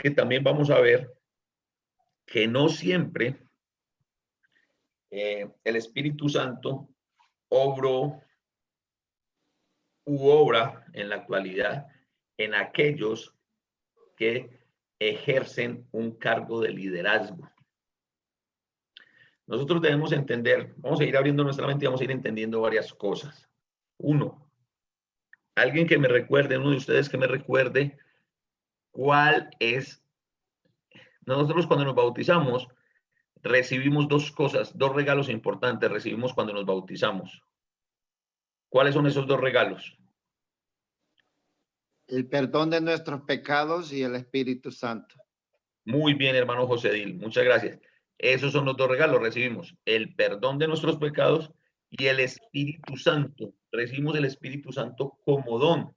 que también vamos a ver que no siempre el Espíritu Santo obra en la actualidad en aquellos que ejercen un cargo de liderazgo. Nosotros debemos entender, vamos a ir abriendo nuestra mente y vamos a ir entendiendo varias cosas. Uno, alguien que me recuerde, uno de ustedes que me recuerde cuál es. Nosotros cuando nos bautizamos recibimos dos cosas, dos regalos importantes recibimos cuando nos bautizamos. ¿Cuáles son esos dos regalos? El perdón de nuestros pecados y el Espíritu Santo. Muy bien, hermano José Dil, muchas gracias. Esos son los dos regalos, recibimos el perdón de nuestros pecados y el Espíritu Santo. Recibimos el Espíritu Santo como don,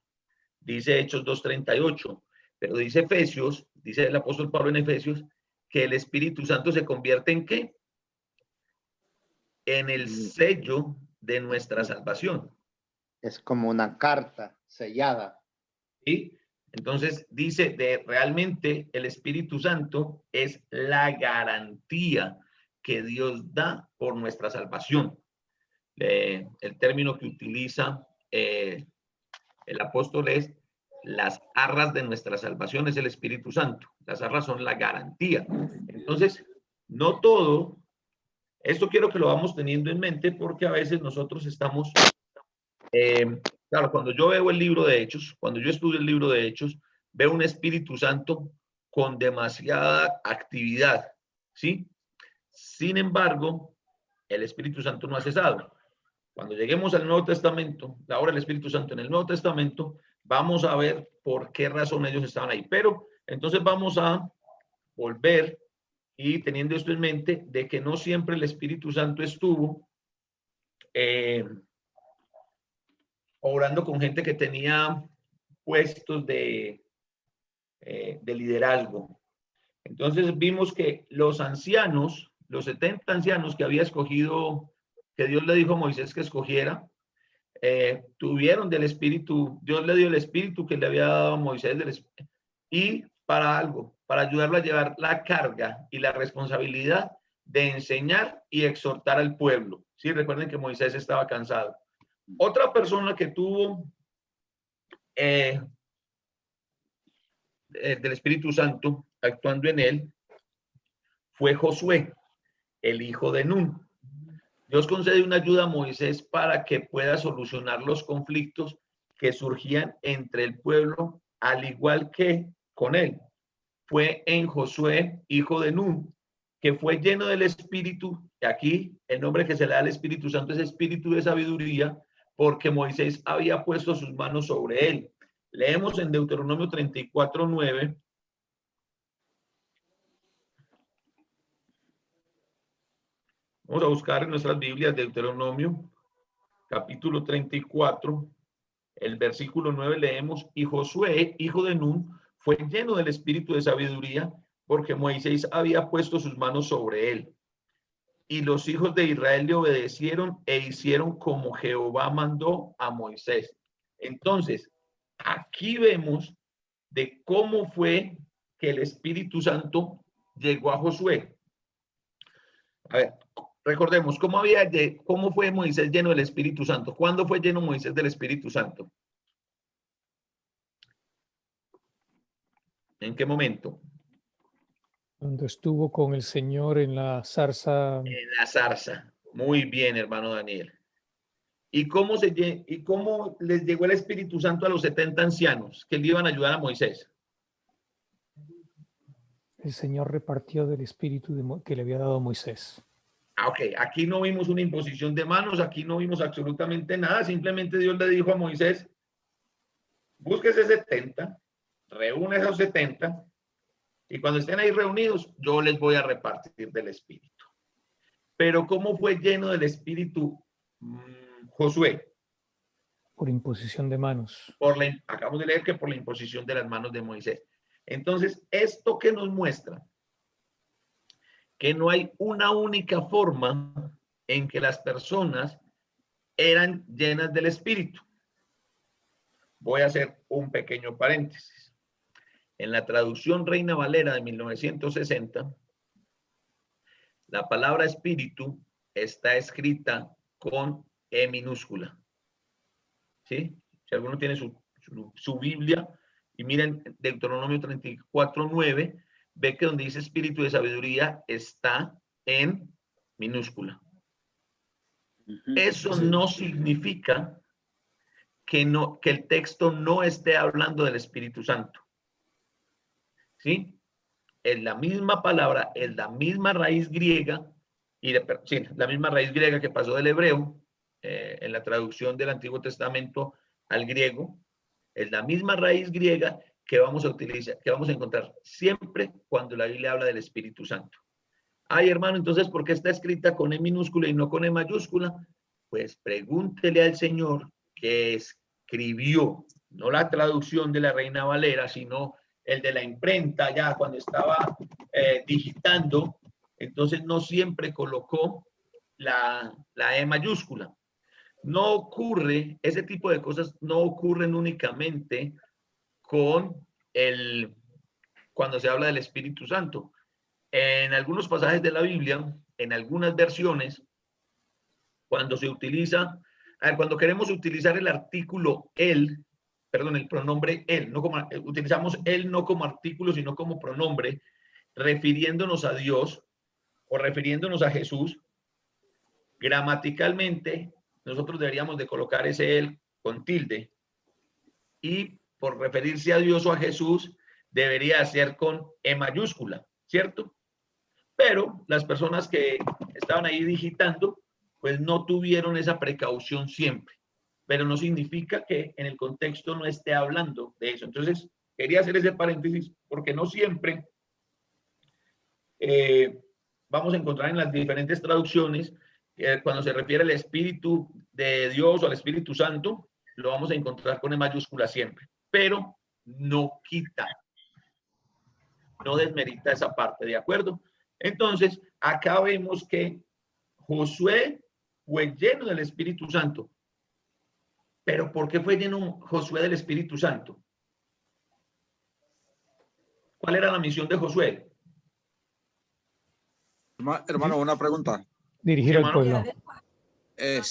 dice Hechos 2:38, pero dice Efesios, dice el apóstol Pablo en Efesios, que el Espíritu Santo se convierte en ¿qué? En el sello de nuestra salvación. Es como una carta sellada. ¿Sí? Entonces dice de realmente el Espíritu Santo es la garantía que Dios da por nuestra salvación. El término que utiliza el apóstol es las arras de nuestra salvación es el Espíritu Santo. Las arras son la garantía. Entonces, no todo, esto quiero que lo vamos teniendo en mente porque a veces nosotros estamos claro, cuando yo veo el libro de Hechos, cuando yo estudio el libro de Hechos, veo un Espíritu Santo con demasiada actividad, ¿sí? Sin embargo, el Espíritu Santo no ha cesado. Cuando lleguemos al Nuevo Testamento, la obra del Espíritu Santo en el Nuevo Testamento, vamos a ver por qué razón ellos estaban ahí. Pero entonces vamos a volver y teniendo esto en mente de que no siempre el Espíritu Santo estuvo obrando con gente que tenía puestos de liderazgo. Entonces vimos que los ancianos, los 70 ancianos que había escogido, que Dios le dijo a Moisés que escogiera, tuvieron del Espíritu, Dios le dio el Espíritu que le había dado a Moisés y para algo, para ayudarlo a llevar la carga y la responsabilidad de enseñar y exhortar al pueblo. Sí, recuerden que Moisés estaba cansado. Otra persona que tuvo del Espíritu Santo actuando en él fue Josué, el hijo de Nun. Dios concede una ayuda a Moisés para que pueda solucionar los conflictos que surgían entre el pueblo, al igual que con él. Fue en Josué, hijo de Nun, que fue lleno del Espíritu, y aquí el nombre que se le da al Espíritu Santo es Espíritu de Sabiduría, porque Moisés había puesto sus manos sobre él. Leemos en Deuteronomio 34:9. Vamos a buscar en nuestras Biblias Deuteronomio, capítulo 34, el versículo 9 leemos, y Josué, hijo de Nun, fue lleno del espíritu de sabiduría, porque Moisés había puesto sus manos sobre él. Y los hijos de Israel le obedecieron e hicieron como Jehová mandó a Moisés. Entonces, aquí vemos de cómo fue que el Espíritu Santo llegó a Josué. A ver, recordemos, ¿cómo fue Moisés lleno del Espíritu Santo? ¿Cuándo fue lleno Moisés del Espíritu Santo? ¿En qué momento? Cuando estuvo con el Señor en la zarza. En la zarza. Muy bien, hermano Daniel. ¿Y cómo les llegó el Espíritu Santo a los 70 ancianos que le iban a ayudar a Moisés? El Señor repartió del Espíritu que le había dado a Moisés. Ok, aquí no vimos una imposición de manos, aquí no vimos absolutamente nada, simplemente Dios le dijo a Moisés, búsquese 70, reúne esos 70, y cuando estén ahí reunidos, yo les voy a repartir del Espíritu. Pero ¿cómo fue lleno del Espíritu Josué? Por imposición de manos. Acabamos de leer que por la imposición de las manos de Moisés. Entonces, ¿esto qué nos muestra? Que no hay una única forma en que las personas eran llenas del Espíritu. Voy a hacer un pequeño paréntesis. En la traducción Reina Valera de 1960, la palabra espíritu está escrita con E minúscula. ¿Sí? Si alguno tiene su Biblia y miren Deuteronomio 34:9, ve que donde dice espíritu de sabiduría está en minúscula. Eso no significa que el texto no esté hablando del Espíritu Santo. ¿Sí? Es la misma palabra, es la misma raíz griega, sí, la misma raíz griega que pasó del hebreo en la traducción del Antiguo Testamento al griego, es la misma raíz griega que vamos a utilizar, que vamos a encontrar siempre cuando la Biblia habla del Espíritu Santo. Ay, hermano, entonces, ¿por qué está escrita con E minúscula y no con E mayúscula? Pues pregúntele al Señor que escribió, no la traducción de la Reina Valera, sino el de la imprenta ya cuando estaba digitando, entonces no siempre colocó la E mayúscula. No ocurre, ese tipo de cosas no ocurren únicamente con cuando se habla del Espíritu Santo. En algunos pasajes de la Biblia, en algunas versiones, cuando se utiliza, cuando queremos utilizar el artículo el pronombre el, no como, utilizamos el no como artículo, sino como pronombre, refiriéndonos a Dios o refiriéndonos a Jesús, gramaticalmente nosotros deberíamos de colocar ese el con tilde, y por referirse a Dios o a Jesús debería ser con E mayúscula, ¿cierto? Pero las personas que estaban ahí digitando, pues no tuvieron esa precaución siempre. Pero no significa que en el contexto no esté hablando de eso. Entonces, quería hacer ese paréntesis porque no siempre vamos a encontrar en las diferentes traducciones, cuando se refiere al Espíritu de Dios o al Espíritu Santo, lo vamos a encontrar con E mayúscula siempre. Pero no quita, no desmerita esa parte, ¿de acuerdo? Entonces, acá vemos que Josué fue lleno del Espíritu Santo. ¿Pero por qué fue lleno Josué del Espíritu Santo? ¿Cuál era la misión de Josué? Hermano, una pregunta. Dirigir Sí, al hermano. pueblo.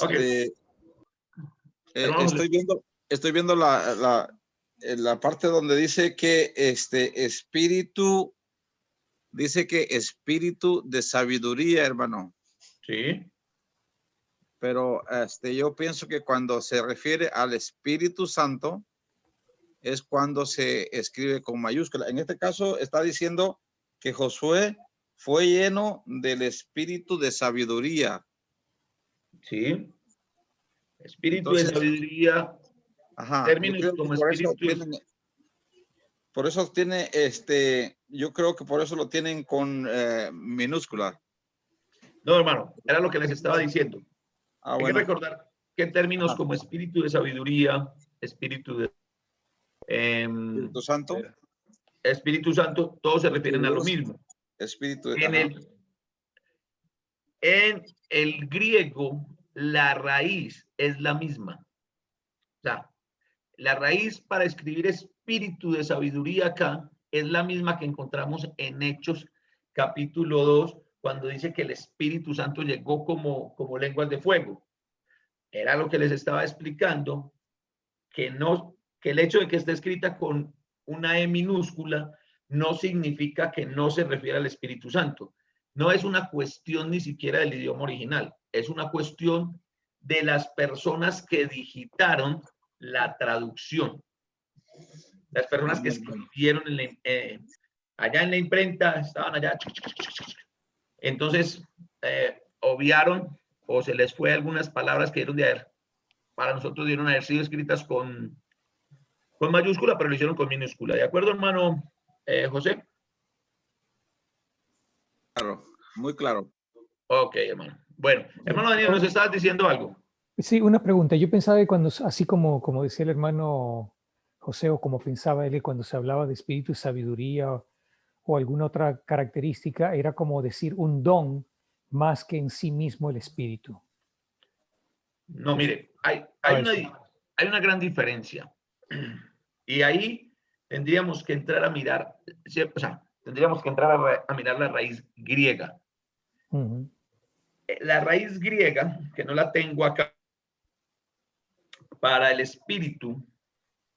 Okay. Estoy viendo la parte donde dice que espíritu, dice que espíritu de sabiduría, hermano. Sí. Pero yo pienso que cuando se refiere al Espíritu Santo es cuando se escribe con mayúscula. En este caso está diciendo que Josué fue lleno del espíritu de sabiduría. Sí. Espíritu Entonces, de sabiduría. ajá, Términos como espíritu. Por eso tiene yo creo que por eso lo tienen con minúscula. No, hermano, era lo que les estaba diciendo. Hay que recordar que en términos como espíritu de sabiduría, espíritu de Espíritu Santo, Espíritu Santo, todos se refieren a lo mismo. Espíritu de, en el griego, la raíz es la misma. O sea, la raíz para escribir espíritu de sabiduría acá es la misma que encontramos en Hechos capítulo 2, cuando dice que el Espíritu Santo llegó como lenguas de fuego. Era lo que les estaba explicando, que el hecho de que esté escrita con una E minúscula no significa que no se refiere al Espíritu Santo. No es una cuestión ni siquiera del idioma original, es una cuestión de las personas que digitaron la traducción. Las personas que escribieron allá en la imprenta, estaban allá. Entonces, obviaron o se les fue algunas palabras que dieron de haber, para nosotros dieron haber sido escritas con mayúscula, pero lo hicieron con minúscula. ¿De acuerdo, hermano José? Claro, muy claro. Ok, hermano. Bueno, hermano Daniel, ¿nos estabas diciendo algo? Sí, una pregunta. Yo pensaba que cuando, así como decía el hermano José, o como pensaba él cuando se hablaba de espíritu y sabiduría o alguna otra característica, era como decir un don más que en sí mismo el espíritu. No, mire, hay una gran diferencia. Y ahí tendríamos que entrar a mirar, o sea, tendríamos que entrar a mirar la raíz griega. Ujú. La raíz griega, que no la tengo acá, para el espíritu,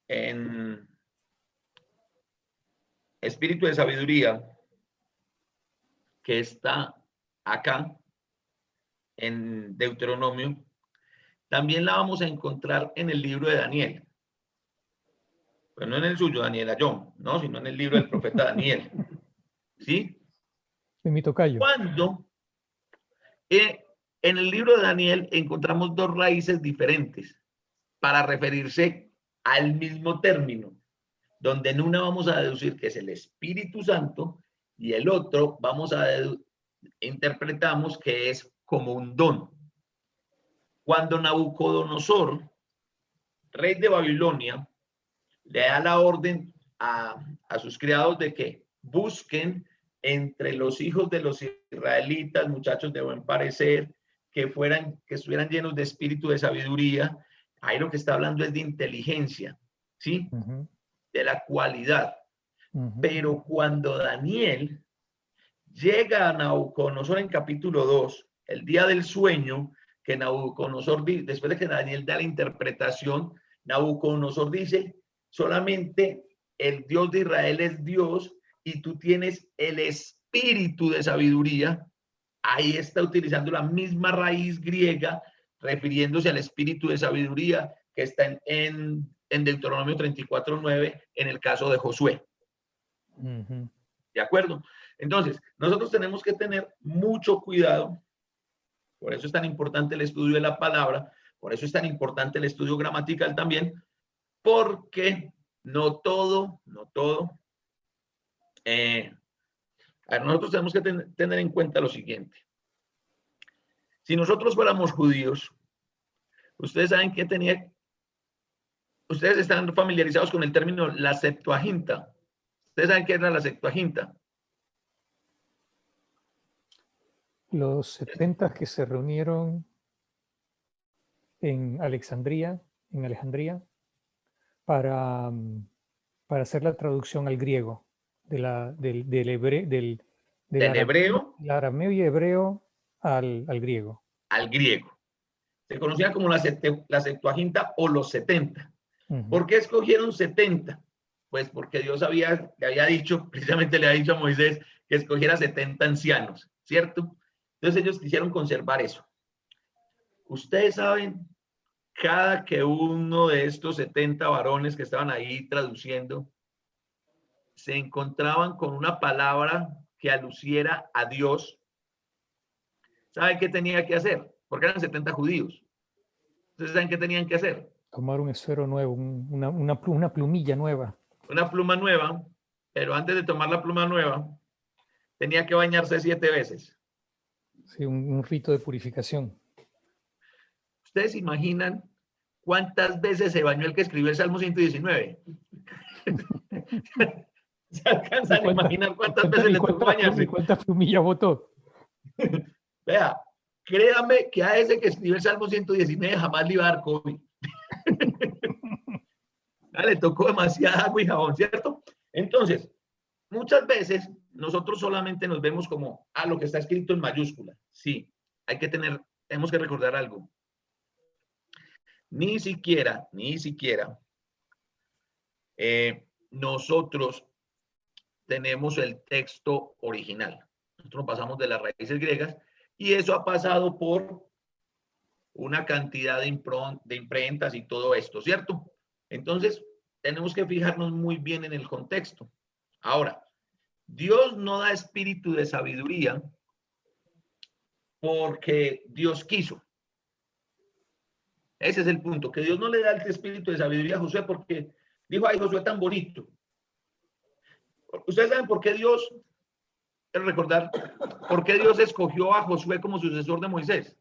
en espíritu de sabiduría, que está acá en Deuteronomio, también la vamos a encontrar en el libro de Daniel. Pero no en el suyo, Daniel Ayón, no, sino en el libro del profeta Daniel. ¿Sí? En mi tocayo. Cuando en el libro de Daniel encontramos dos raíces diferentes para referirse al mismo término, donde en una vamos a deducir que es el Espíritu Santo y el otro vamos a interpretamos que es como un don. Cuando Nabucodonosor, rey de Babilonia, le da la orden a sus criados de que busquen entre los hijos de los israelitas, muchachos de buen parecer, que estuvieran llenos de espíritu de sabiduría. Ahí lo que está hablando es de inteligencia, ¿sí? Ujú, De la cualidad. ujú. Pero cuando Daniel llega a Nabucodonosor en capítulo 2, el día del sueño, que Nabucodonosor, después de que Daniel da la interpretación, Nabucodonosor dice, solamente el Dios de Israel es Dios y tú tienes el espíritu de sabiduría. Ahí está utilizando la misma raíz griega, refiriéndose al espíritu de sabiduría que está en Deuteronomio 34:9 en el caso de Josué. Ujú. ¿De acuerdo? Entonces, nosotros tenemos que tener mucho cuidado. Por eso es tan importante el estudio de la palabra, por eso es tan importante el estudio gramatical también, porque no todo, nosotros tenemos que tener en cuenta lo siguiente. Si nosotros fuéramos judíos, ustedes saben que ustedes están familiarizados con el término la Septuaginta. Ustedes saben qué era la Septuaginta. Los 70 que se reunieron en Alejandría, para, para hacer la traducción al griego del Del hebreo arameo y hebreo al griego. al griego. Se conocía como la Septuaginta o los 70. Ujú. ¿Por qué escogieron 70? Pues porque Dios le había dicho, precisamente le había dicho a Moisés que escogiera 70 ancianos, ¿cierto? Entonces ellos quisieron conservar eso. Ustedes saben, cada que uno de estos 70 varones que estaban ahí traduciendo se encontraban con una palabra que aluciera a Dios, ¿saben qué tenía que hacer? Porque eran 70 judíos. Entonces, ¿saben qué tenían que hacer? Tomar un esfero nuevo, una plumilla nueva. Una pluma nueva, pero antes de tomar la pluma nueva, tenía que bañarse 7 veces. Sí, un rito de purificación. ¿Ustedes imaginan cuántas veces se bañó el que escribió el Salmo 119? ¿Se alcanzan a imaginar cuántas veces le tocó bañarse? ¿Cuántas plumillas botó? Vea, créame que a ese que escribió el Salmo 119 jamás le iba a dar COVID. Le tocó demasiada agua y jabón, ¿cierto? Entonces, muchas veces nosotros solamente nos vemos como a lo que está escrito en mayúscula. Sí, tenemos que recordar algo. Ni siquiera nosotros tenemos el texto original. Nosotros pasamos de las raíces griegas y eso ha pasado por una cantidad de imprentas y todo esto, ¿cierto? Entonces, tenemos que fijarnos muy bien en el contexto. Ahora, Dios no da espíritu de sabiduría porque Dios quiso. Ese es el punto, que Dios no le da el espíritu de sabiduría a Josué porque dijo, ay, Josué tan bonito. Ustedes saben por qué Dios, recordar, por qué Dios escogió a Josué como sucesor de Moisés.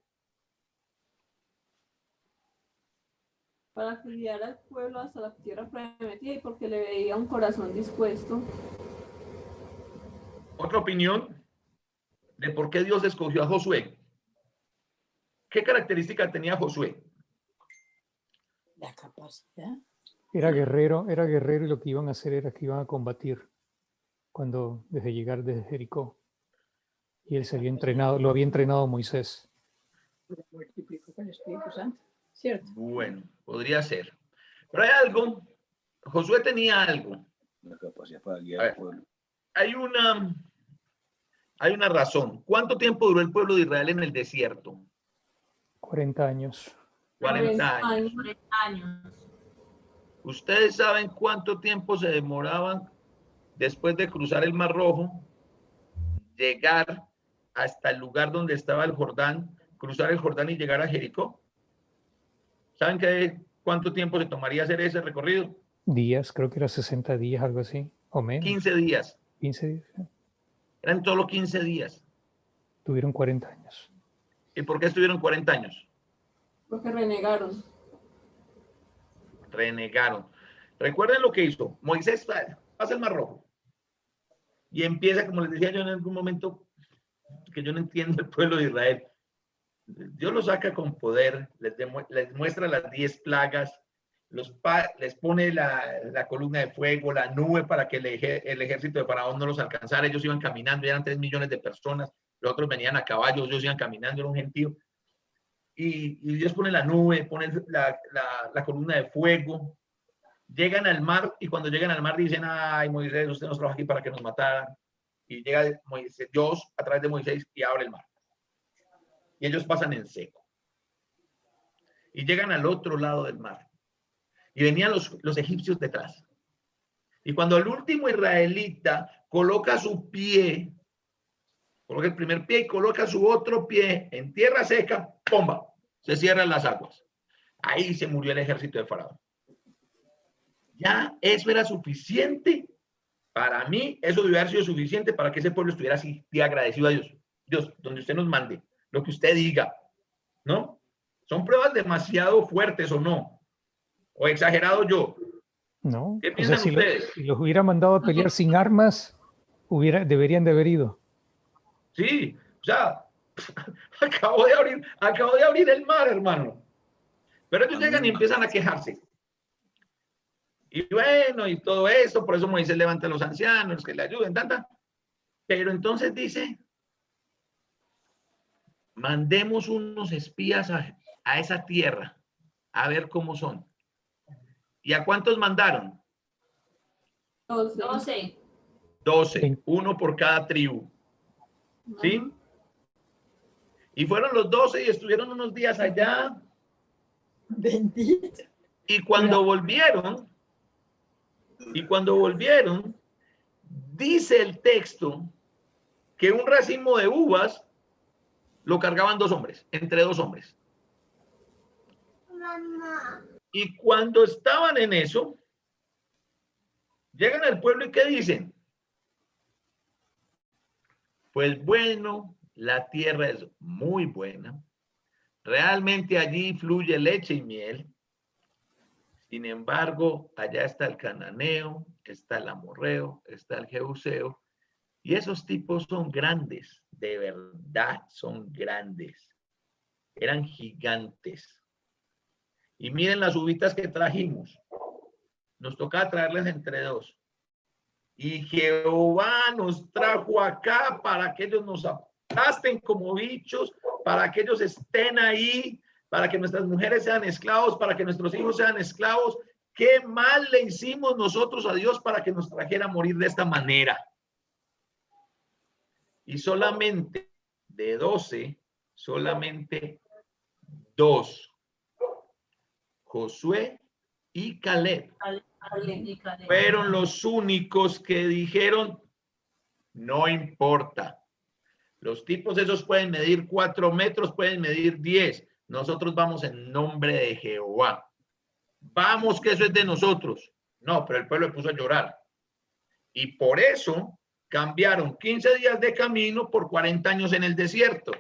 Para guiar al pueblo hasta la tierra prometida y porque le veía un corazón dispuesto. Otra opinión de por qué Dios escogió a Josué. ¿Qué característica tenía Josué? La capacidad. Era guerrero y lo que iban a hacer era que iban a combatir desde llegar desde Jericó. Y él se había entrenado, lo había entrenado Moisés. Multiplicó con el Espíritu Santo, ¿cierto? Bueno, podría ser. Pero hay algo, Josué tenía algo. La capacidad para A guiar ver. al pueblo. Hay una razón. ¿Cuánto tiempo duró el pueblo de Israel en el desierto? 40 años. 40 años. 40 años. ¿Ustedes saben cuánto tiempo se demoraban después de cruzar el Mar Rojo, llegar hasta el lugar donde estaba el Jordán, cruzar el Jordán y llegar a Jericó? ¿Saben cuánto tiempo se tomaría hacer ese recorrido? Días, creo que era 60 días, algo así, o menos. 15 días. 15 días. Eran solo 15 días. Tuvieron 40 años. ¿Y por qué estuvieron 40 años? Porque renegaron. Renegaron. Recuerden lo que hizo. Moisés pasa el Mar Rojo y empieza, como les decía yo en algún momento, que yo no entiendo el pueblo de Israel. Dios los saca con poder, les muestra las 10 plagas, les pone la columna de fuego, la nube para que el ejército de Faraón no los alcanzara. Ellos iban caminando, eran 3 millones de personas, los otros venían a caballo, ellos iban caminando, era un gentío. Y Dios pone la nube, pone la columna de fuego, llegan al mar y cuando llegan al mar dicen, ay Moisés, usted nos trajo aquí para que nos mataran. Y llega Moisés, Dios a través de Moisés y abre el mar. Y ellos pasan en seco. Y llegan al otro lado del mar. Y venían los egipcios detrás. Y cuando el último israelita coloca su pie, coloca el primer pie y coloca su otro pie en tierra seca, ¡pomba! Se cierran las aguas. Ahí se murió el ejército de Faraón. Ya eso era suficiente. Para mí, eso debe haber sido suficiente para que ese pueblo estuviera así de agradecido a Dios. Dios, donde usted nos mande, lo que usted diga, ¿no? Son pruebas demasiado fuertes o no. O exagerado yo. No, ¿Qué o piensan sea, ustedes? si los hubiera mandado a pelear sin armas, deberían de haber ido. Sí, o sea, acabo de abrir el mar, hermano. Pero ellos llegan y empiezan a quejarse. Y bueno, y todo eso, por eso Moisés levanta a los ancianos que le ayuden, tanta. Pero entonces dice, mandemos unos espías a esa tierra a ver cómo son. ¿Y a cuántos mandaron? 12. 12, uno por cada tribu. ¿Sí? Ajá. Y fueron los 12 y estuvieron unos días allá. Bendito. Y cuando volvieron, dice el texto que un racimo de uvas lo cargaban 2 hombres, entre 2 hombres. Mamá. Y cuando estaban en eso, llegan al pueblo y ¿qué dicen? Pues bueno, la tierra es muy buena. Realmente allí fluye leche y miel. Sin embargo, allá está el cananeo, está el amorreo, está el jebuseo. Y esos tipos son grandes, de verdad son grandes. Eran gigantes. Y miren las uvitas que trajimos. Nos tocaba traerles entre 2. Y Jehová nos trajo acá para que ellos nos aplasten como bichos, para que ellos estén ahí, para que nuestras mujeres sean esclavos, para que nuestros hijos sean esclavos. ¿Qué mal le hicimos nosotros a Dios para que nos trajera a morir de esta manera? Y solamente de 12, solamente 2, Josué y Caleb, fueron los únicos que dijeron, no importa. Los tipos esos pueden medir 4 metros, pueden medir 10. Nosotros vamos en nombre de Jehová. Vamos, que eso es de nosotros. No, pero el pueblo le puso a llorar. Y por eso cambiaron 15 días de camino por 40 años en el desierto.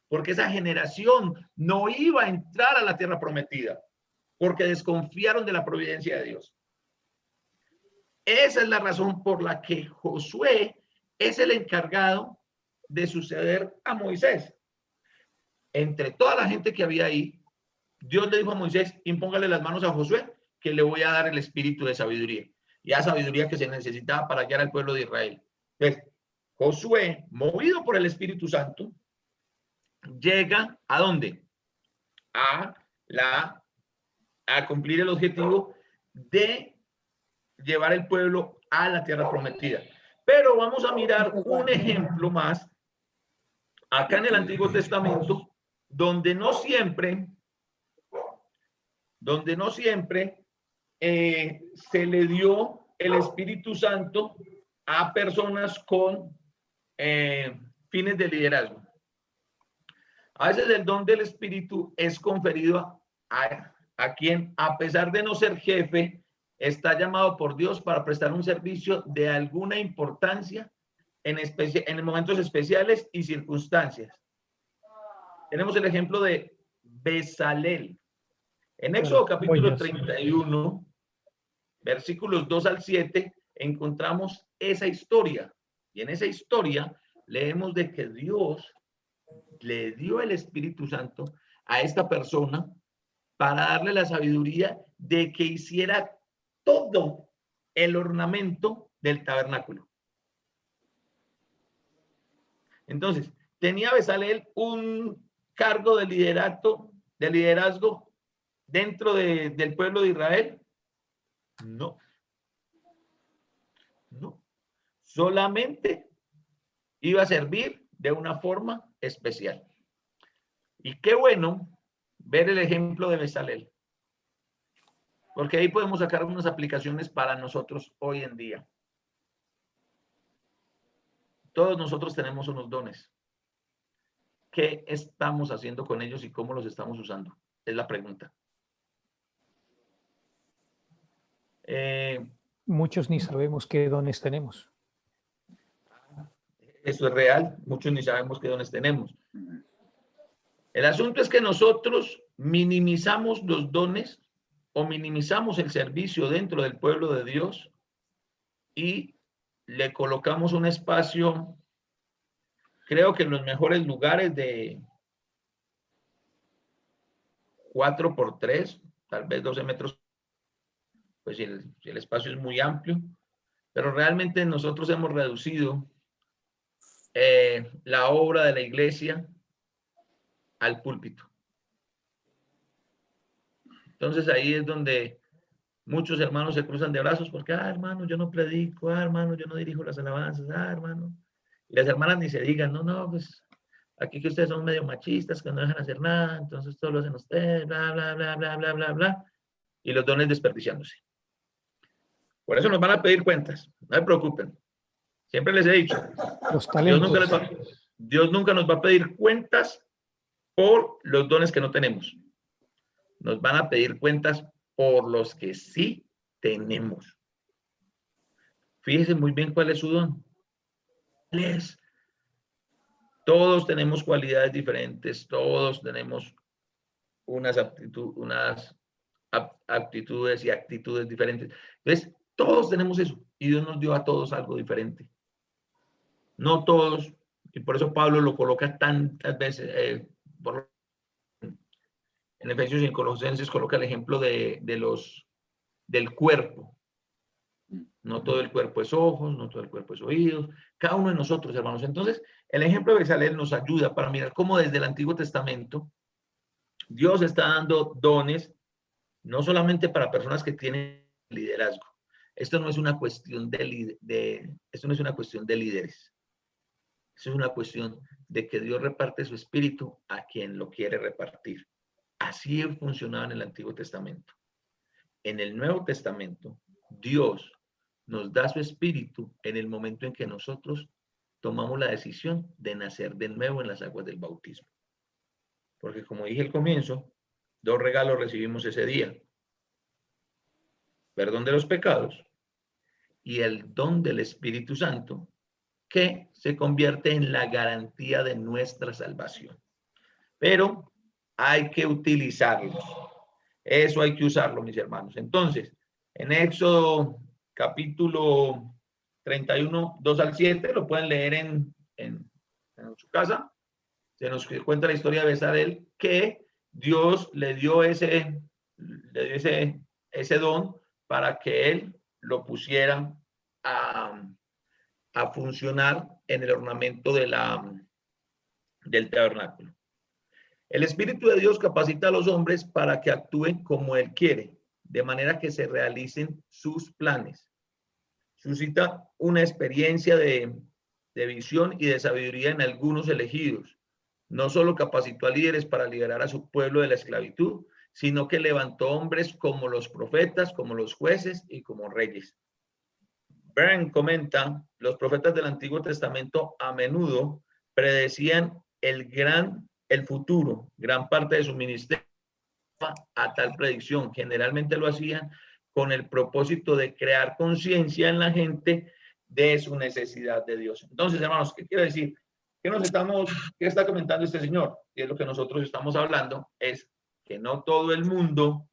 Porque esa generación no iba a entrar a la tierra prometida. Porque desconfiaron de la providencia de Dios. Esa es la razón por la que Josué es el encargado de suceder a Moisés. Entre toda la gente que había ahí, Dios le dijo a Moisés, impóngale las manos a Josué que le voy a dar el espíritu de sabiduría. Y la sabiduría que se necesitaba para guiar al pueblo de Israel. Entonces, Josué, movido por el Espíritu Santo, llega ¿a dónde? A cumplir el objetivo de llevar el pueblo a la tierra prometida. Pero vamos a mirar un ejemplo más acá en el Antiguo Testamento, donde no siempre se le dio el Espíritu Santo a personas con fines de liderazgo. A veces el don del Espíritu es conferido a quien, a pesar de no ser jefe, está llamado por Dios para prestar un servicio de alguna importancia en momentos especiales y circunstancias. Tenemos el ejemplo de Bezalel. En Éxodo capítulo 31, versículos 2 al 7, encontramos esa historia. Y en esa historia leemos de que Dios le dio el Espíritu Santo a esta persona para darle la sabiduría de que hiciera todo el ornamento del tabernáculo. Entonces, ¿tenía Bezalel un cargo de liderazgo dentro del pueblo de Israel? No. No. Solamente iba a servir de una forma especial. Y qué bueno ver el ejemplo de Bezalel, porque ahí podemos sacar unas aplicaciones para nosotros hoy en día. Todos nosotros tenemos unos dones. ¿Qué estamos haciendo con ellos y cómo los estamos usando? Es la pregunta. Muchos ni sabemos qué dones tenemos. Eso es real. Muchos ni sabemos qué dones tenemos. El asunto es que nosotros minimizamos los dones o minimizamos el servicio dentro del pueblo de Dios y le colocamos un espacio, creo que en los mejores lugares de 4x3, tal vez 12 metros, pues si el espacio es muy amplio, pero realmente nosotros hemos reducido la obra de la iglesia al púlpito. Entonces ahí es donde muchos hermanos se cruzan de brazos porque, hermano, yo no predico, hermano, yo no dirijo las alabanzas, hermano. Y las hermanas ni se digan, no, pues aquí que ustedes son medio machistas, que no dejan hacer nada, entonces todo lo hacen ustedes, bla, bla, bla, bla, bla, bla, bla. Y los dones desperdiciándose. Por eso nos van a pedir cuentas, no se preocupen. Siempre les he dicho, Los talentos. Dios nunca nos va a pedir cuentas por los dones que no tenemos. Nos van a pedir cuentas por los que sí tenemos. Fíjense muy bien cuál es su don. Todos tenemos cualidades diferentes, todos tenemos unas aptitudes y actitudes diferentes. Entonces, todos tenemos eso y Dios nos dio a todos algo diferente. No todos, y por eso Pablo lo coloca tantas veces, en Efesios y en Colosenses coloca el ejemplo del cuerpo. No todo el cuerpo es ojos, no todo el cuerpo es oídos, cada uno de nosotros, hermanos. Entonces, el ejemplo de Bezalel nos ayuda para mirar cómo desde el Antiguo Testamento Dios está dando dones, no solamente para personas que tienen liderazgo. Esto no es una cuestión esto no es una cuestión de líderes. Esto es una cuestión de que Dios reparte su espíritu a quien lo quiere repartir. Así funcionaba en el Antiguo Testamento. En el Nuevo Testamento, Dios nos da su espíritu en el momento en que nosotros tomamos la decisión de nacer de nuevo en las aguas del bautismo. Porque como dije al comienzo, 2 regalos recibimos ese día. Perdón de los pecados y el don del Espíritu Santo, que se convierte en la garantía de nuestra salvación. Pero hay que utilizarlos. Eso hay que usarlo, mis hermanos. Entonces, en Éxodo capítulo 31, 2 al 7, lo pueden leer en su casa. Se nos cuenta la historia de Bezalel, que Dios le dio ese ese don para que él lo pusiera a funcionar en el ornamento del tabernáculo. El Espíritu de Dios capacita a los hombres para que actúen como Él quiere, de manera que se realicen sus planes. Suscita una experiencia de visión y de sabiduría en algunos elegidos. No solo capacitó a líderes para liberar a su pueblo de la esclavitud, sino que levantó hombres como los profetas, como los jueces y como reyes. Byrne comenta, los profetas del Antiguo Testamento a menudo predecían el futuro, gran parte de su ministerio a tal predicción. Generalmente lo hacían con el propósito de crear conciencia en la gente de su necesidad de Dios. Entonces, hermanos, ¿qué quiero decir? ¿Qué está comentando este señor? Y es lo que nosotros estamos hablando, es que no todo el mundo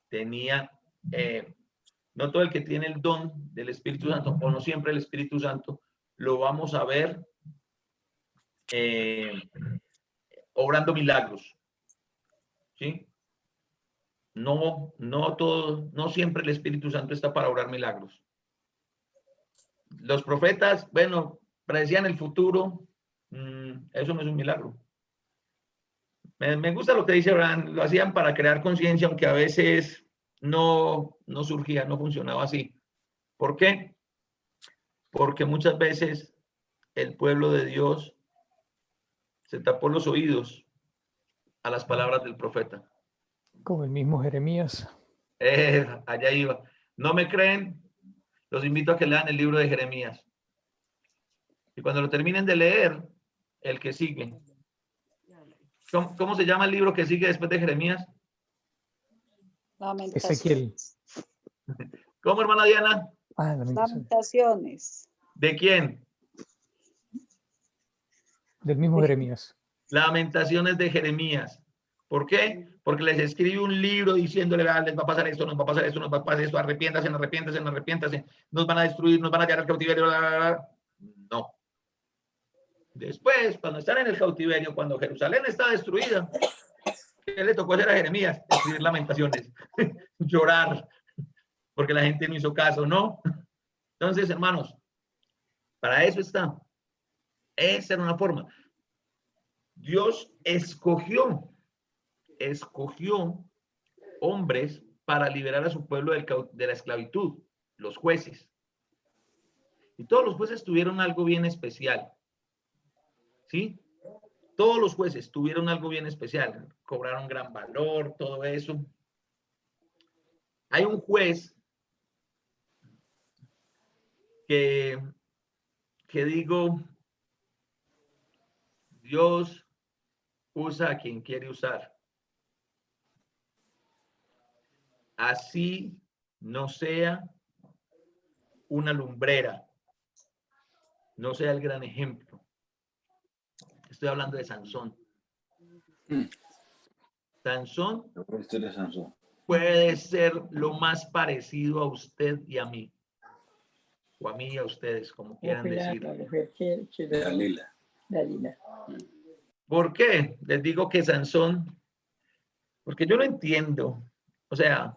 tenía, no todo el que tiene el don del Espíritu Santo, o no siempre el Espíritu Santo, lo vamos a ver obrando milagros, ¿sí? No siempre el Espíritu Santo está para obrar milagros. Los profetas, bueno, predecían el futuro, eso no es un milagro. Me gusta lo que dice Abraham, lo hacían para crear conciencia, aunque a veces no surgía, no funcionaba así. ¿Por qué? Porque muchas veces el pueblo de Dios se tapó los oídos a las palabras del profeta. Como el mismo Jeremías. Allá iba. ¿No me creen? Los invito a que lean el libro de Jeremías. Y cuando lo terminen de leer, el que sigue. ¿Cómo se llama el libro que sigue después de Jeremías? Ezequiel. ¿Cómo, hermana Diana? Lamentaciones. ¿De quién? Del mismo Jeremías. Lamentaciones de Jeremías. ¿Por qué? Porque les escribe un libro diciéndole, les va a pasar esto, nos va a pasar esto, nos va a pasar esto, arrepiéntase, nos van a destruir, nos van a llevar al cautiverio. No. Después, cuando están en el cautiverio, cuando Jerusalén está destruida, ¿qué le tocó hacer a Jeremías? Escribir lamentaciones, llorar, porque la gente no hizo caso, ¿no? Entonces, hermanos, para eso está. Esa era una forma. Dios escogió hombres para liberar a su pueblo de la esclavitud, los jueces. Y todos los jueces tuvieron algo bien especial. ¿Sí? Todos los jueces tuvieron algo bien especial. Cobraron gran valor, todo eso. Hay un juez que digo, Dios usa a quien quiere usar. Así no sea una lumbrera, no sea el gran ejemplo. Estoy hablando de Sansón. Sansón puede ser lo más parecido a usted y a mí. O a mí y a ustedes, como quieran decir. Dalila. ¿Por qué? Les digo que Sansón, porque yo lo entiendo. O sea,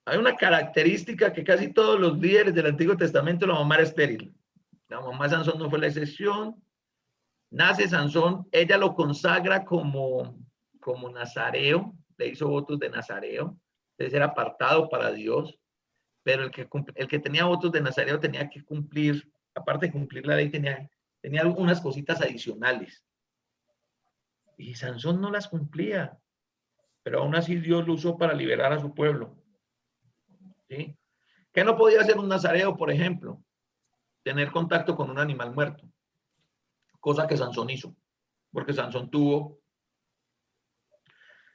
hay una característica que casi todos los líderes del Antiguo Testamento, la mamá era estéril. La mamá de Sansón no fue la excepción. Nace Sansón, ella lo consagra como nazareo, le hizo votos de nazareo, de ser apartado para Dios, pero el que tenía votos de nazareo tenía que cumplir, aparte de cumplir la ley, tenía algunas cositas adicionales. Y Sansón no las cumplía, pero aún así Dios lo usó para liberar a su pueblo. ¿Sí? ¿Qué no podía hacer un nazareo, por ejemplo? Tener contacto con un animal muerto. Cosa que Sansón hizo, porque Sansón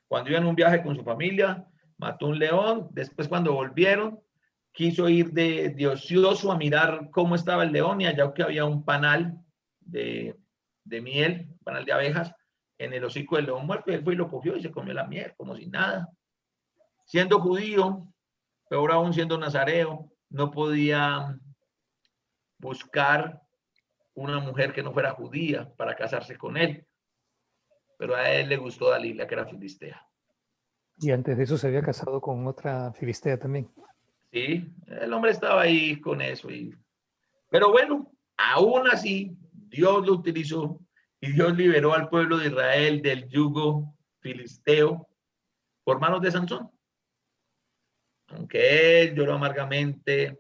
cuando iba en un viaje con su familia, mató un león, después cuando volvieron, quiso ir de ocioso a mirar cómo estaba el león y allá que había un panal de miel, un panal de abejas, en el hocico del león muerto, y él fue y lo cogió y se comió la miel, como si nada. Siendo judío, peor aún siendo nazareo, no podía buscar una mujer que no fuera judía para casarse con él. Pero a él le gustó Dalila, que era filistea. Y antes de eso se había casado con otra filistea también. Sí, el hombre estaba ahí con eso. Pero bueno, aún así, Dios lo utilizó y Dios liberó al pueblo de Israel del yugo filisteo por manos de Sansón. Aunque él lloró amargamente,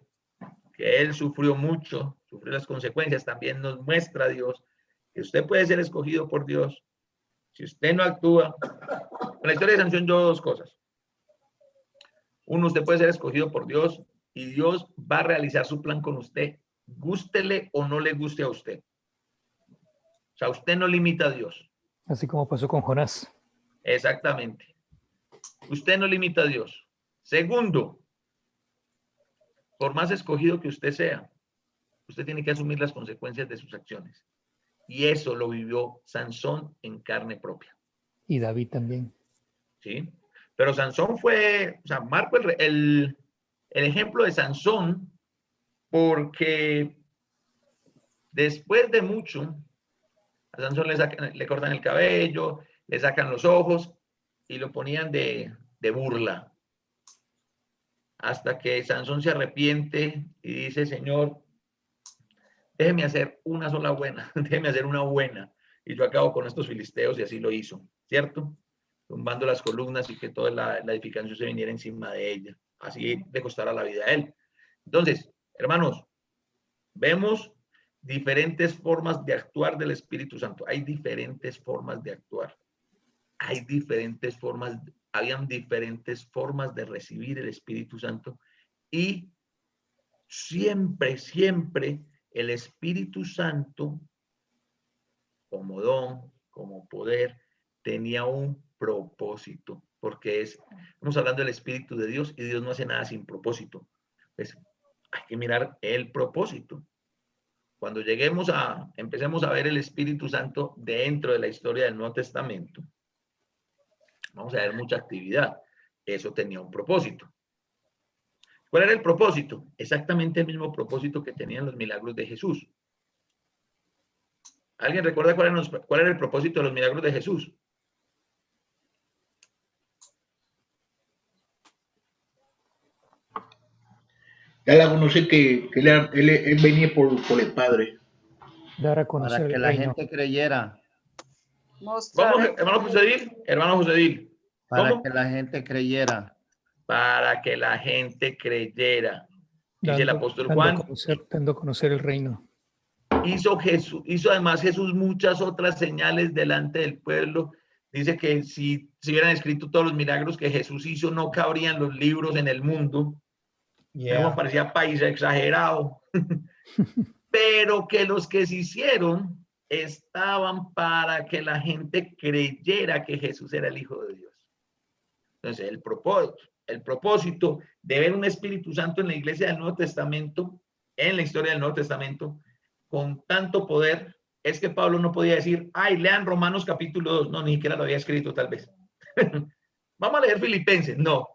que él sufrió mucho, sufrió las consecuencias, también nos muestra Dios que usted puede ser escogido por Dios. Si usted no actúa, en la historia de Sansón yo dos cosas. Uno, usted puede ser escogido por Dios y Dios va a realizar su plan con usted, gústele o no le guste a usted. O sea, usted no limita a Dios. Así como pasó con Jonás. Exactamente. Usted no limita a Dios. Segundo, por más escogido que usted sea, usted tiene que asumir las consecuencias de sus acciones. Y eso lo vivió Sansón en carne propia. Y David también. ¿Sí? Pero Sansón fue, o sea, marco el ejemplo de Sansón porque después de mucho, a Sansón le cortan el cabello, le sacan los ojos y lo ponían de burla. Hasta que Sansón se arrepiente y dice, Señor, déjeme hacer una sola buena, déjeme hacer una buena. Y yo acabo con estos filisteos y así lo hizo, ¿cierto? Tumbando las columnas y que toda la edificación se viniera encima de ella. Así le costara la vida a él. Entonces, hermanos, vemos diferentes formas de actuar del Espíritu Santo. Hay diferentes formas de actuar. Hay diferentes formas, habían diferentes formas de recibir el Espíritu Santo y siempre, siempre el Espíritu Santo, como don, como poder, tenía un propósito, porque estamos hablando del Espíritu de Dios y Dios no hace nada sin propósito. Pues hay que mirar el propósito. Cuando empecemos a ver el Espíritu Santo dentro de la historia del Nuevo Testamento, vamos a ver mucha actividad. Eso tenía un propósito. ¿Cuál era el propósito? Exactamente el mismo propósito que tenían los milagros de Jesús. ¿Alguien recuerda cuál era el propósito de los milagros de Jesús? Ya la conocí que él venía por el Padre. Dar a conocer Para que el la reino. gente creyera. Mostrar Vamos, el hermano Josedil, hermano Josedil. Para ¿Cómo? que la gente creyera. Para que la gente creyera. Dice el apóstol Juan, Dando a conocer el reino. hizo además Jesús muchas otras señales delante del pueblo. Dice que si hubieran escrito todos los milagros que Jesús hizo, no cabrían los libros en el mundo. Como parecía país exagerado. Pero que los que se hicieron estaban para que la gente creyera que Jesús era el Hijo de Dios. Entonces, el propósito de ver un Espíritu Santo en la iglesia del Nuevo Testamento, en la historia del Nuevo Testamento, con tanto poder, es que Pablo no podía decir, ay, lean Romanos capítulo 2. No, ni siquiera lo había escrito tal vez. Vamos a leer Filipenses. No.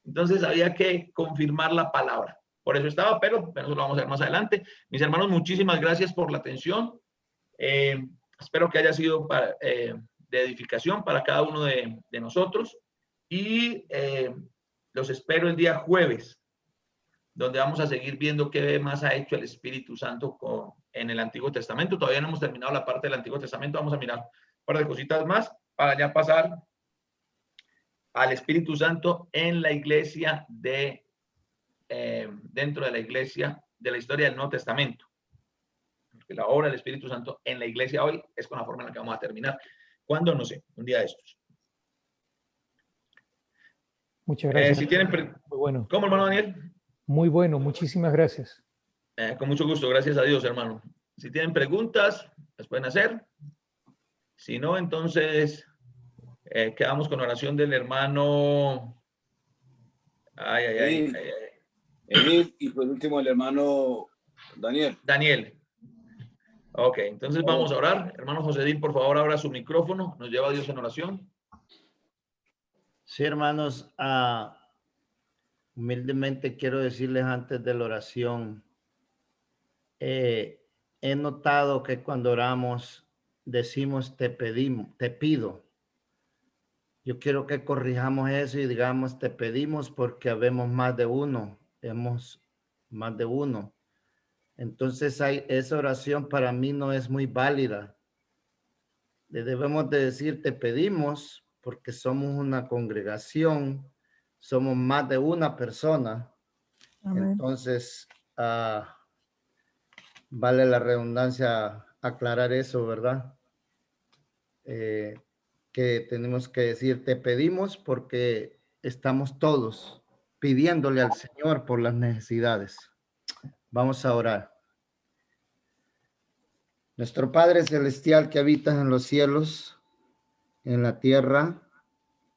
Entonces había que confirmar la palabra. Por eso estaba, pero eso lo vamos a ver más adelante. Mis hermanos, muchísimas gracias por la atención. Espero que haya sido de edificación para cada uno de nosotros. Y los espero el día jueves, donde vamos a seguir viendo qué más ha hecho el Espíritu Santo en el Antiguo Testamento. Todavía no hemos terminado la parte del Antiguo Testamento. Vamos a mirar un par de cositas más para ya pasar al Espíritu Santo en la iglesia dentro de la iglesia de la historia del Nuevo Testamento. Porque la obra del Espíritu Santo en la iglesia hoy es con la forma en la que vamos a terminar. ¿Cuándo? No sé, un día de estos. Muchas gracias. Si tienen muy bueno. ¿Cómo, hermano Daniel? Muy bueno, muchísimas gracias. Con mucho gusto, gracias a Dios, hermano. Si tienen preguntas, las pueden hacer. Si no, entonces quedamos con oración del hermano. Edil, y por último el hermano Daniel. Daniel. Ok, entonces vamos a orar. Hermano José Edil, por favor, abra su micrófono. Nos lleva a Dios en oración. Sí, hermanos, humildemente quiero decirles antes de la oración, he notado que cuando oramos decimos te pedimos, te pido, Yo quiero que corrijamos eso y digamos, te pedimos porque habemos más de uno, hemos más de uno. Entonces esa oración para mí no es muy válida. Le debemos de decir, te pedimos porque somos una congregación, somos más de una persona. Amén. Entonces, vale la redundancia aclarar eso, ¿verdad? Que tenemos que decir, te pedimos porque estamos todos pidiéndole al Señor por las necesidades. Vamos a orar. Nuestro Padre Celestial que habitas en los cielos, en la tierra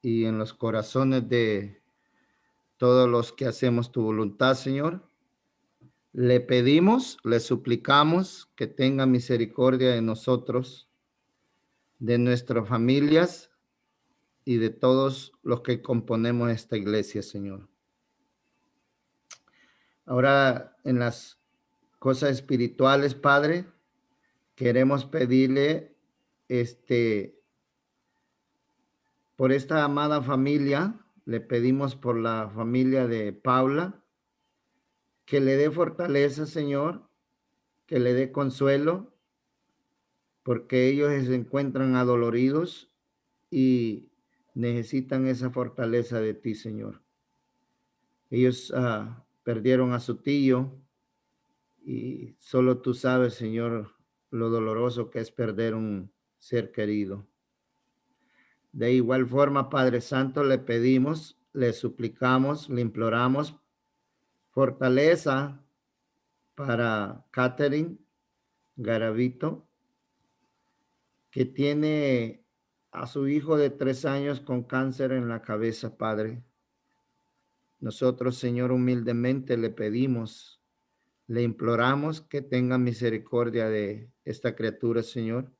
y en los corazones de todos los que hacemos tu voluntad, Señor, le pedimos, le suplicamos que tenga misericordia de nosotros, de nuestras familias y de todos los que componemos esta iglesia, Señor. Ahora, en las cosas espirituales, Padre, queremos pedirle por esta amada familia, le pedimos por la familia de Paula, que le dé fortaleza, Señor, que le dé consuelo, porque ellos se encuentran adoloridos y necesitan esa fortaleza de ti, Señor. Ellos perdieron a su tío y solo tú sabes, Señor, lo doloroso que es perder un ser querido. De igual forma, Padre Santo, le pedimos, le suplicamos, le imploramos fortaleza para Catherine Garavito, que tiene a su hijo de 3 años con cáncer en la cabeza, Padre. Nosotros, Señor, humildemente le pedimos, le imploramos que tenga misericordia de esta criatura, Señor.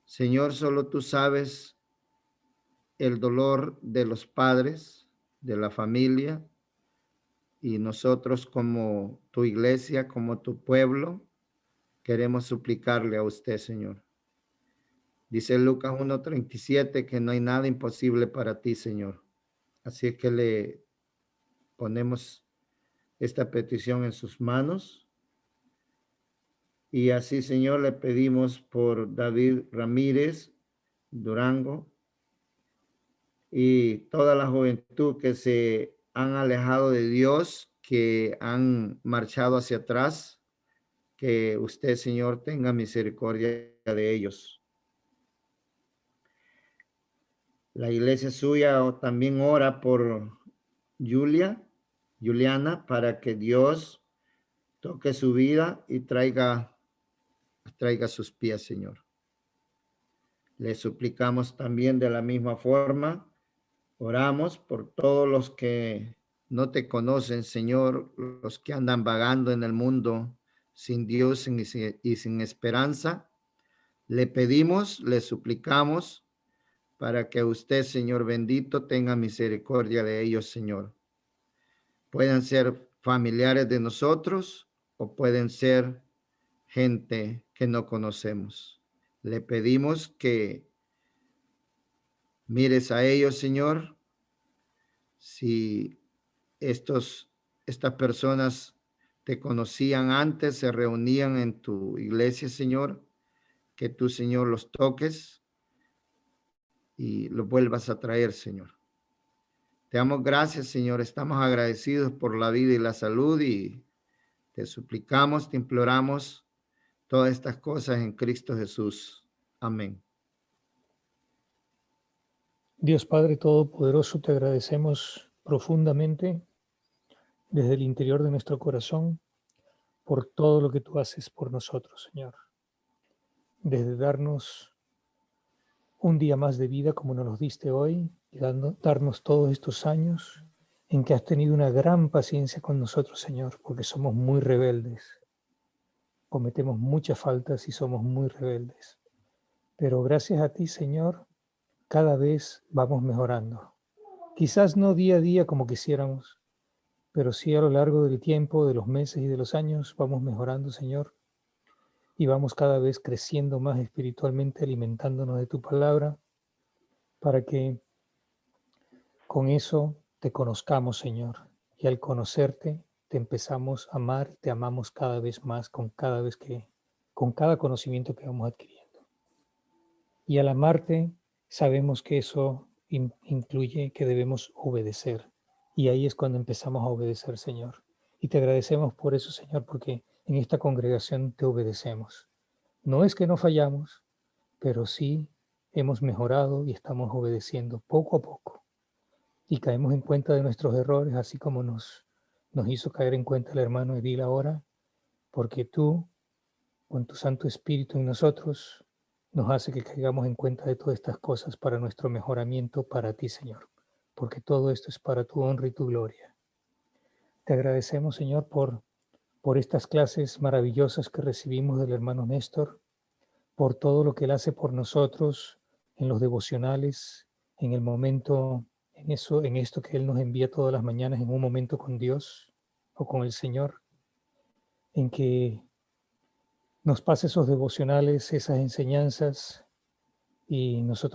Señor, solo tú sabes el dolor de los padres, de la familia, y nosotros como tu iglesia, como tu pueblo, queremos suplicarle a usted, Señor. Dice Lucas 1:37 que no hay nada imposible para ti, Señor. Así es que le ponemos esta petición en sus manos. Y así, Señor, le pedimos por David Ramírez Durango y toda la juventud que se han alejado de Dios, que han marchado hacia atrás, que usted, Señor, tenga misericordia de ellos. La iglesia suya también ora por Juliana, para que Dios toque su vida y traiga sus pies, Señor. Le suplicamos también de la misma forma, oramos por todos los que no te conocen, Señor, los que andan vagando en el mundo sin Dios y sin esperanza. Le pedimos, le suplicamos para que usted, Señor bendito, tenga misericordia de ellos, Señor. Pueden ser familiares de nosotros o pueden ser gente que no conocemos. Le pedimos que mires a ellos, Señor. Si estas personas te conocían antes, se reunían en tu iglesia, Señor, que tú, Señor, los toques y los vuelvas a traer, Señor. Te damos gracias, Señor. Estamos agradecidos por la vida y la salud y te suplicamos, te imploramos todas estas cosas en Cristo Jesús. Amén. Dios Padre Todopoderoso, te agradecemos profundamente desde el interior de nuestro corazón por todo lo que tú haces por nosotros, Señor. Desde darnos un día más de vida como nos los diste hoy, y darnos todos estos años en que has tenido una gran paciencia con nosotros, Señor, porque somos muy rebeldes. Cometemos muchas faltas y somos muy rebeldes. Pero gracias a ti, Señor, cada vez vamos mejorando. Quizás no día a día como quisiéramos, pero sí a lo largo del tiempo, de los meses y de los años, vamos mejorando, Señor, y vamos cada vez creciendo más espiritualmente, alimentándonos de tu palabra, para que con eso te conozcamos, Señor. Y al conocerte, te empezamos a amar y te amamos cada vez más con cada conocimiento que vamos adquiriendo. Y al amarte, sabemos que eso incluye que debemos obedecer. Y ahí es cuando empezamos a obedecer, Señor. Y te agradecemos por eso, Señor, porque en esta congregación te obedecemos. No es que no fallamos, pero sí hemos mejorado y estamos obedeciendo poco a poco. Y caemos en cuenta de nuestros errores, así como nos hizo caer en cuenta el hermano Edil ahora, porque tú, con tu Santo Espíritu en nosotros, nos hace que caigamos en cuenta de todas estas cosas para nuestro mejoramiento para ti, Señor, porque todo esto es para tu honra y tu gloria. Te agradecemos, Señor, por estas clases maravillosas que recibimos del hermano Néstor, por todo lo que Él hace por nosotros en los devocionales, en el momento, en esto que Él nos envía todas las mañanas, en un momento con Dios o con el Señor, en que nos pasa esos devocionales, esas enseñanzas, y nosotros